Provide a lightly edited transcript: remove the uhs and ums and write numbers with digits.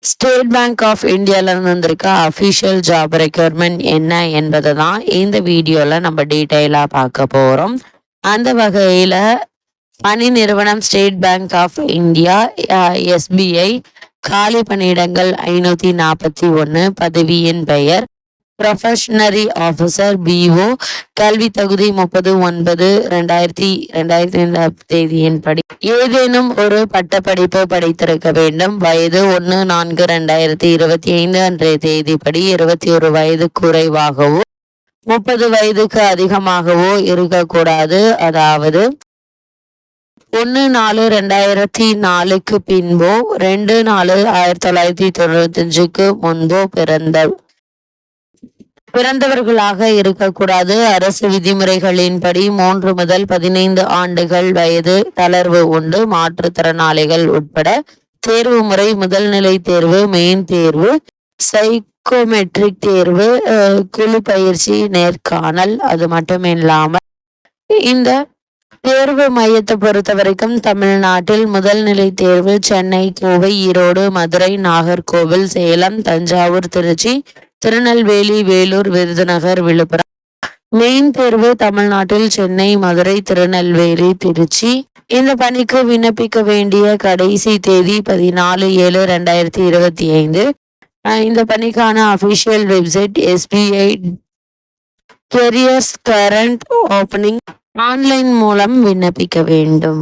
State Bank of இந்தியால இருந்து வந்திருக்க அஃபிஷியல் ஜாப் ரெக்யர்மெண்ட் என்ன என்பதை தான் இந்த வீடியோல நம்ம டீட்டெயிலா பார்க்க போறோம். அந்த வகையில பணி நிறுவனம் State Bank of India SBI. காலி பணியிடங்கள் 541. பதவியின் பெயர் ப்ரொஃபஷனரி ஆஃபீஸர் BO. கல்வி தகுதி 30/9/2000 தேதியின்படி ஏதேனும் ஒரு பட்டப்படிப்பு படித்திருக்க வேண்டும். வயது 1/4/2025 அன்றைய தேதிப்படி 21 வயது குறைவாகவோ 30 வயதுக்கு அதிகமாகவோ இருக்கக்கூடாது. அதாவது 1/4/2004 பின்போ 2/4/1995 முன்போ பிறந்தவர்களாக இருக்கக்கூடாது. அரசு விதிமுறைகளின்படி 3 முதல் 15 ஆண்டுகள் வயது தளர்வு உண்டு. மாற்றுத்திறனாளிகள் உட்பட தேர்வு முறை முதல் நிலை தேர்வு, மெயின் தேர்வு, சைக்கோமெட்ரிக் தேர்வு, குழு பயிற்சி, நேர்காணல். அது மட்டும் இல்லாமல் இந்த தேர்வு மையத்தை பொறுத்த வரைக்கும் தமிழ்நாட்டில் முதல் நிலை தேர்வு சென்னை, கோவை, ஈரோடு, மதுரை, நாகர்கோவில், சேலம், தஞ்சாவூர், திருச்சி, திருநெல்வேலி, வேலூர், விருதுநகர், விழுப்புரம். மெயின் தேர்வு தமிழ்நாட்டில் சென்னை, மதுரை, திருநெல்வேலி, திருச்சி. இந்த பணிக்கு விண்ணப்பிக்க வேண்டிய கடைசி தேதி 14/7/2025. இந்த பணிக்கான official website SBI careers current opening. Online மூலம் விண்ணப்பிக்க வேண்டும்.